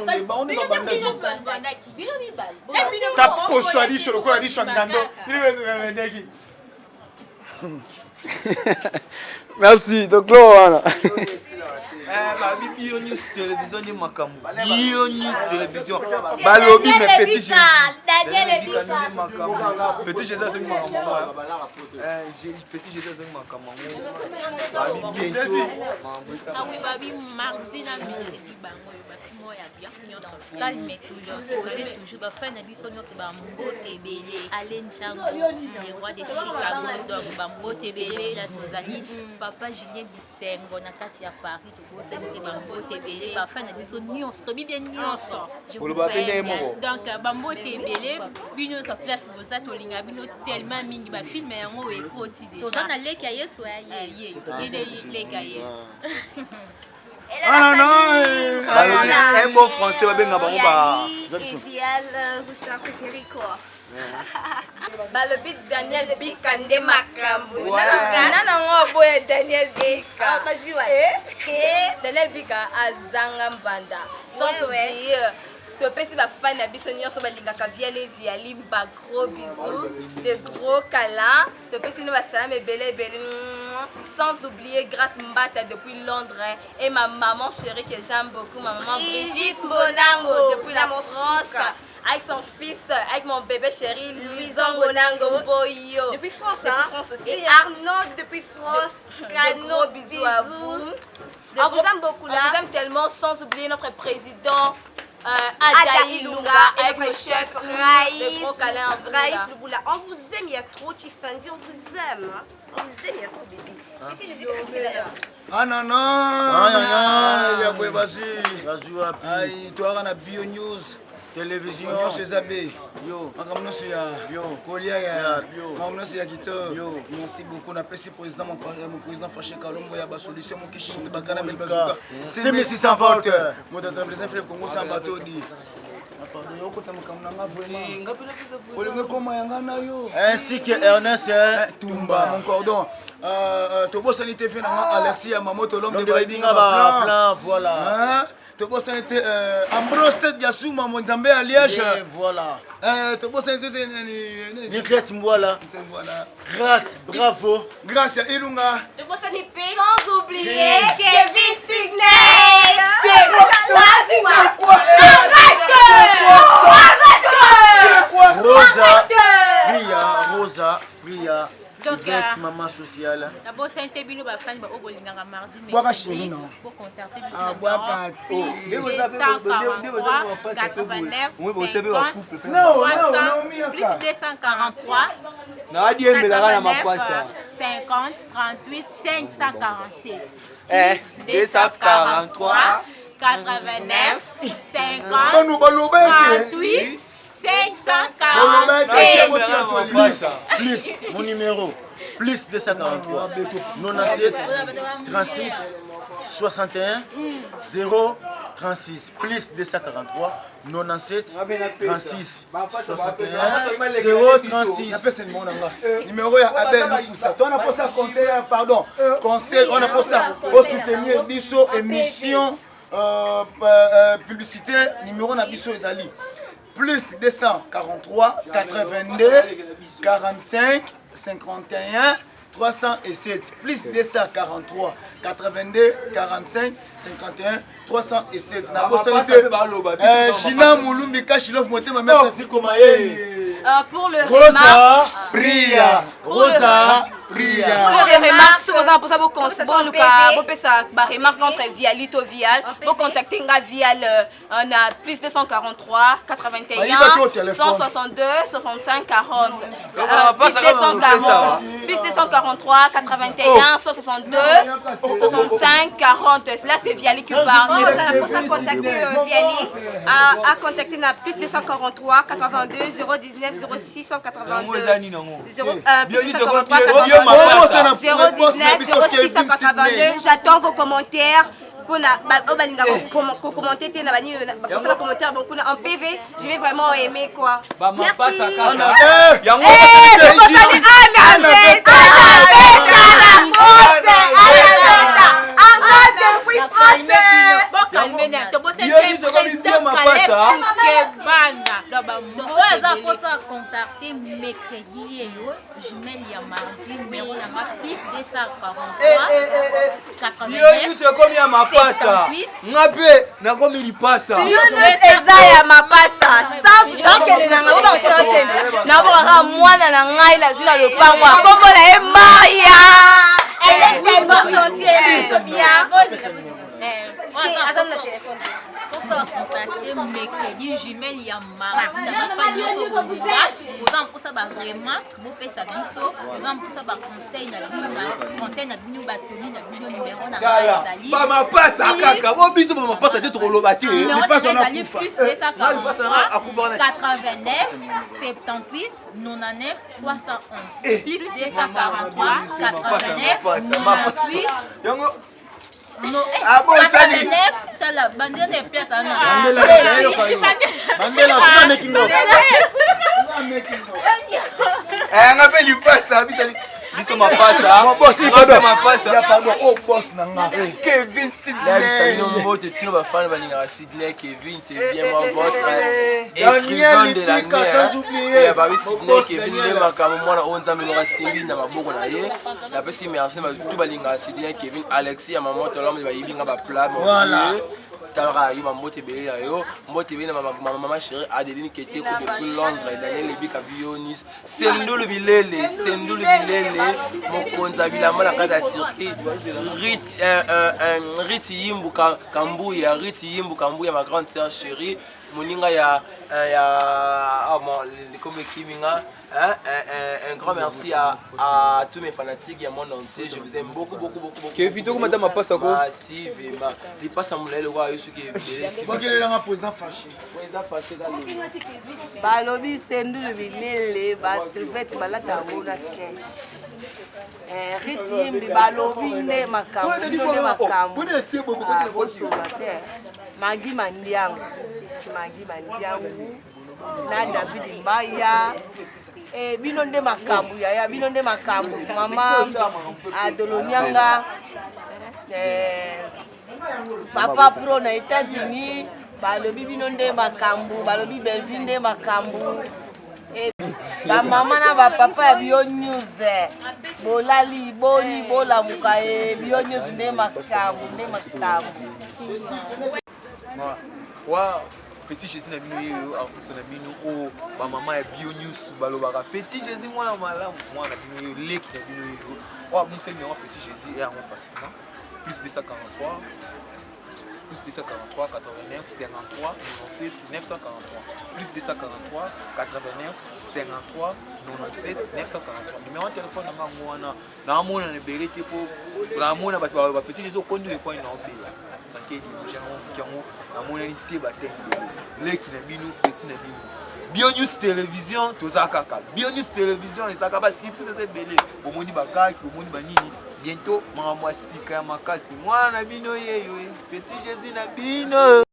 sont des bandes, on va T'as postadi sur le coin, dit Changando. Merci, donc là, Bio News Télévision ni makambo. Bio News Télévision. Balobi mais Petit Jésus. Petit Jésus c'est makambo. Petit Jésus c'est makambo. Bientôt. Ah oui, babi mardi na mercredi bango yo ya bien nyonso. Calme toujours ba fin na biso nyonso ba mbote belé. Alain Chango, le roi de Chicago donc ba mbote belé la Sozani. Papa Julien Bisengo na kati ya Paris to ko sente ba mbote belé ba fin na biso nyonso to bi bien nyonso. Donc ba mbote belé bino sa place boza to linga bino tellement mingi ba film yango e koti déjà. To na leki ya Yesu ya ye. Leki ya Yesu. Ah non, un bon français va bien bango ba. Vial, vous êtes préféré quoi? Le bit Daniel de Bikande Makambu. Nana boy Daniel Bika. Daniel Bika azanga mbanda. Sans oublier to pesi ba fan na biso nyonso balingaka viali ba gros bisous, de gros câlins. To pesi no ba salam ebele. Sans oublier Grâce Mbata depuis Londres et ma maman chérie que j'aime beaucoup, ma maman Brigitte Bonango depuis la France. Avec son fils, avec mon bébé chéri, Louison Bonango Boyo. Depuis France, aussi. Et Arnaud depuis France. Un gros bisous à vous. On vous aime beaucoup là. On vous aime tellement, sans oublier notre président Ada Ilunga avec le chef Raïs Luboula. On vous aime, il y a trop Tiffany, on vous aime. On vous aime, il y a trop bébé. Et Jésus, qu'est-ce que tu fais là? Ah non, non, il y a quoi, vas-y. Aïe, toi, on a Bio News. Télévision, chez Zabé. Yo, yo, Kolia, yo, yo. Merci beaucoup. On appelle le président, mon président Fâché Kalombo, il y a une solution, mon kichi, de Bagana, c'est mes 600 volts. Moi, je suis un fleuve Congo sans bateau. Ainsi que Ernest Tumba, mon cordon. Tobo Sanité fait Alexis Mamoto, l'homme de Baibinga, plan, voilà. Tobo Sanité Ambrose Tête Yassouma, mon Zambé à Liège. Voilà. Tobo Sanité Niket Mwala. Grâce, bravo. Grâce à Ilunga. Tobo Sanité, sans oublier Kevin Signet. C'est quoi? Rosa, Ria, Yvette, maman sociale. D'abord, c'est un tébino, bah, fan, bah, au Bolingara mardi. Bois chérie, non? Pour contacter Ah, bois 243 89 50 plus 243 50 38 547 243 89 50 38 547. Plus, mon numéro, plus 243, 97 36 61 0 36, plus 243 97 36 61 0 36. Numéro à Abel Poussa. On a posé ça conseil, pardon, conseil, on a posé ça pour soutenir Bisso émission publicité, numéro na Bisso Ezali. Plus 243 82 45 51 307 plus 243 82 45 51 307 na bosalité China Mulumbi Kashilov Motema même pour le Rosa Priya Rosa Priya pour les remarques pour ça vous conseillez bon Lucas vous ça ba remarque entre Vialito Vial vous contactez nga Vial on a plus 243 81 162 65 40 plus 243 81 162 65 40 là c'est Viali qui parle mais pour ça contacter Viali à contacter na plus 243 82 019 06 182 j'attends vos commentaires pour commenter en PV. Je vais vraiment aimer quoi. Merci. contacter mercredi et jumelle ya mardi numéro na ma plus 243 c'est combien ma passa ngape na komi lipasa eza ya mapasa sakele na nga na boka mwana na ngai na zina le pango kombo na e Maria elle est tellement gentille elle est bien Pour se contacter mercredi, jumelle ya mardi na bafani nyonso kobuka ozam mposa baremarque bopesa biso ozam mposa baconseil na bino batoni na bino numéro na ngai ezali bamapasa kaka bo biso bamapasa te tokoloba te lipasa ezali plus 243 89 78 99 311 plus 243 89 98 No, tala bandela ne pesa na. Bandela tu making up. Ngape lipasa bisali biso mapasa Mon boss, il pardon pardon. Oh, boss, nanga. Kevin Sidney. Tino bafana balingaka Sidney Kevin, c'est bien moi votre Daniel écrivain de l'année. sans oublier. Babi Sidney Kevin nde makambo mwana oyo nzambe loka simbi na maboko na ye. Napesi merci tout balingaka Sidney Kevin, Alexis ya maman tolombe bayibinga ba plat. Voilà. Talaka yo mbote belé na yo, mbote belé na maman chérie Adeline qui était depuis Londres, Daniel Lebika Bionis, Sendulu Bilele, Mokonza Bilama na kata Turquie, Riti Yimbu Kambuya, ma grande sœur chérie, moninga ya comme Kiminga. Un grand merci à tous mes fanatiques et à mon entier. Je vous aime beaucoup. Kevin, comment t'as ma passe à quoi? Si, vraiment. Il passe à mon lait, le roi, je suis Kevin. Quel est le président fâché? Balobi Sendulu Bilele, Sylvette Balata Mona Ken. Riti Balobi ne makambo. Magi Mandiangu. Na David Mbaya. Bino nde makambu ya bino nde makambu mama Adolonianga papa pro na États-Unis balobi bino nde makambu balobi Belvin nde makambu ba mama na ba papa ya Bio News bolali boni bola muka Bio News nde makambu Wow. Petit Jésus na bino yo artiste na bino o ba maman ya Bio News balobaka Petit Jésus mwana malamu mwana bino yo leki na bino yo wa mon seul numéro Petit Jésus est en facilement plus 243 89 53 97 943 plus 243 89 53 97 943 numéro de téléphone na mwana na mona na berete po na mona ba Petit Jésus okondi le point na obela sanké di genre kiango na mona ni te batembe leki na bino petit na bino Bio News télévision tozaka kaka Bio News télévision ezaka ba si plus c'est belé omoni bakaki omoni banini bientôt maman sika makasi mwana bino yeyo Petit Jésus na bino